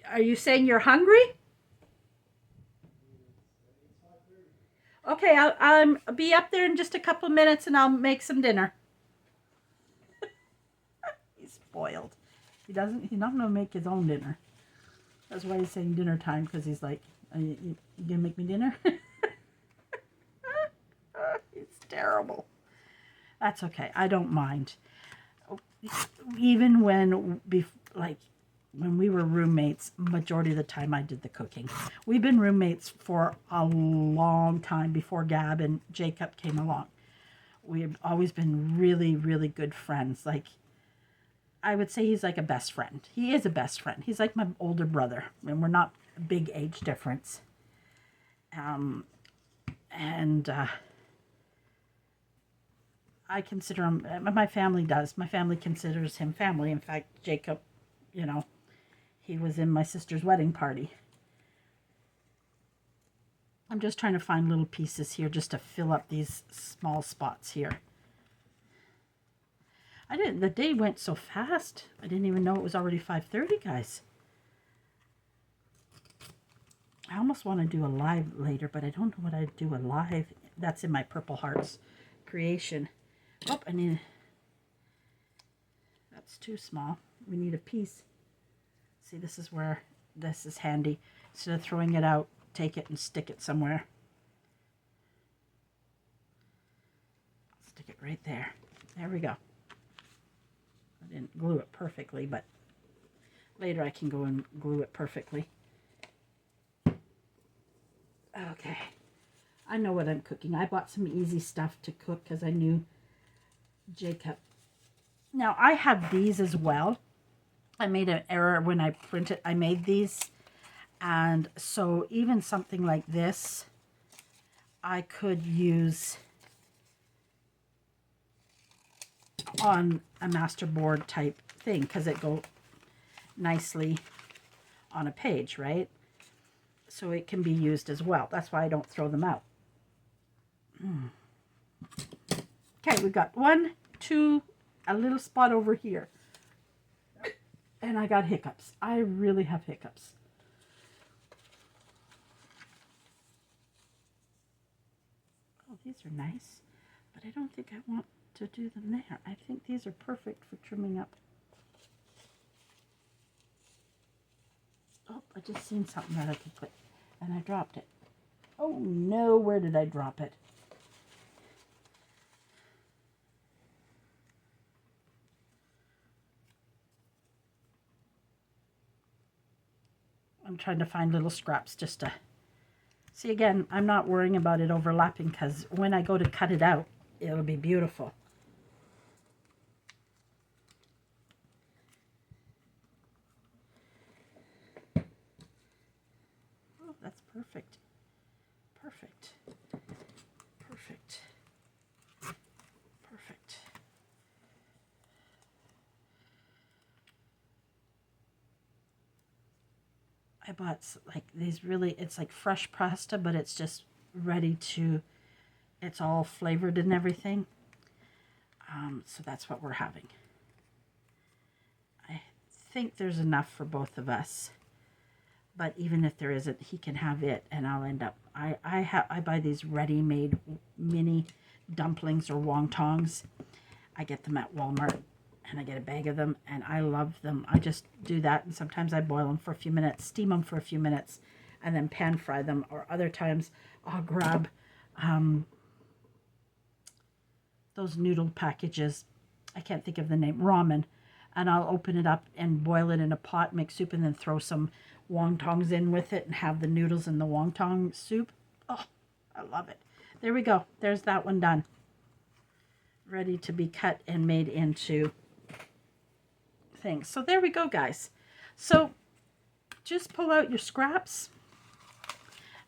Speaker 1: Are you saying you're hungry? Okay, I'll be up there in just a couple minutes and I'll make some dinner. He's spoiled. He's not going to make his own dinner. That's why he's saying dinner time, because he's like, you going to make me dinner? It's terrible. That's okay. I don't mind. Even when we were roommates, majority of the time I did the cooking. We've been roommates for a long time before Gab and Jacob came along. We've always been really, really good friends. Like, I would say he's like a best friend. He is a best friend. He's like my older brother, and we're not a big age difference. I consider him, my family does. My family considers him family. In fact, Jacob, you know, he was in my sister's wedding party. I'm just trying to find little pieces here just to fill up these small spots here. The day went so fast. I didn't even know it was already 5:30, guys. I almost want to do a live later, but I don't know what I'd do a live. That's in my Purple Hearts creation. Oh, I need, that's too small. We need a piece. See, this is where this is handy. Instead of throwing it out, take it and stick it somewhere. Stick it right there. There we go. I didn't glue it perfectly, but later I can go and glue it perfectly. Okay. I know what I'm cooking. I bought some easy stuff to cook because I knew Jacob Now I have these as well. I made an error when I printed. I made these. And so even something like this, I could use on a masterboard type thing because it go nicely on a page, right? So it can be used as well. That's why I don't throw them out. Okay, we've got 1, 2, a little spot over here. And I got hiccups. I really have hiccups. Oh, these are nice, but I don't think I want to do them there. I think these are perfect for trimming up. Oh, I just seen something that I could put, and I dropped it. Oh no, where did I drop it? I'm trying to find little scraps just to see. Again, I'm not worrying about it overlapping because when I go to cut it out, it'll be beautiful. Oh, that's perfect. Perfect. Perfect. Perfect. I bought like these really, it's like fresh pasta, but it's just ready to, it's all flavored and everything. So that's what we're having. I think there's enough for both of us, but even if there isn't, he can have it, and I'll end up, I buy these ready-made mini dumplings or wontons. I get them at Walmart, and I get a bag of them, and I love them. I just do that, and sometimes I boil them for a few minutes, steam them for a few minutes, and then pan fry them. Or other times I'll grab those noodle packages. I can't think of the name, ramen, and I'll open it up and boil it in a pot, make soup, and then throw some wontons in with it and have the noodles in the wonton soup. Oh, I love it. There we go. There's that one done. Ready to be cut and made into things. So there we go, guys. So just pull out your scraps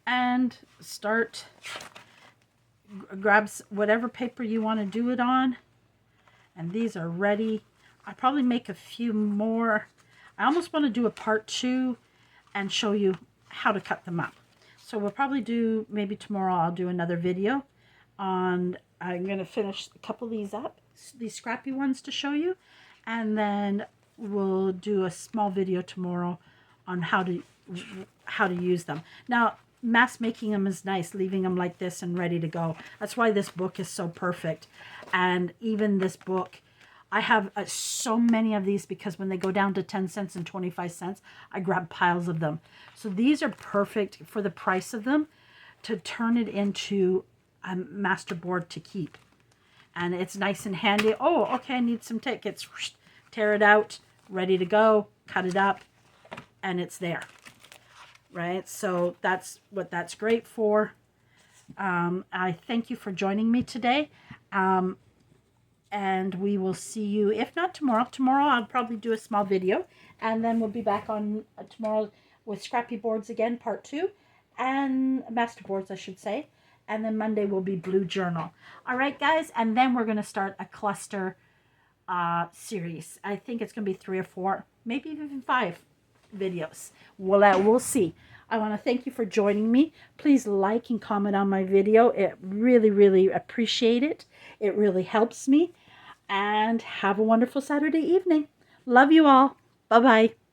Speaker 1: and start, grab whatever paper you want to do it on. And these are ready. I'll probably make a few more. I almost want to do a part 2 and show you how to cut them up. So we'll probably do, maybe tomorrow I'll do another video on, I'm going to finish a couple of these up, these scrappy ones to show you. And then we'll do a small video tomorrow on how to use them. Now, mass making them is nice, leaving them like this and ready to go. That's why this book is so perfect. And even this book, I have so many of these because when they go down to 10 cents and 25 cents, I grab piles of them. So these are perfect for the price of them to turn it into a masterboard to keep. And it's nice and handy. Oh, okay, I need some tickets. Tear it out, ready to go, cut it up, and it's there. Right? So that's what that's great for. I thank you for joining me today. And we will see you, if not tomorrow. Tomorrow I'll probably do a small video. And then we'll be back on tomorrow with Scrappy Boards again, part 2. And Masterboards, I should say. And then Monday will be Blue Journal. All right, guys. And then we're going to start a cluster series. I think it's going to be 3 or 4, maybe even 5 videos. We'll see. I want to thank you for joining me. Please like and comment on my video. It really, really appreciate it. It really helps me. And have a wonderful Saturday evening. Love you all. Bye-bye.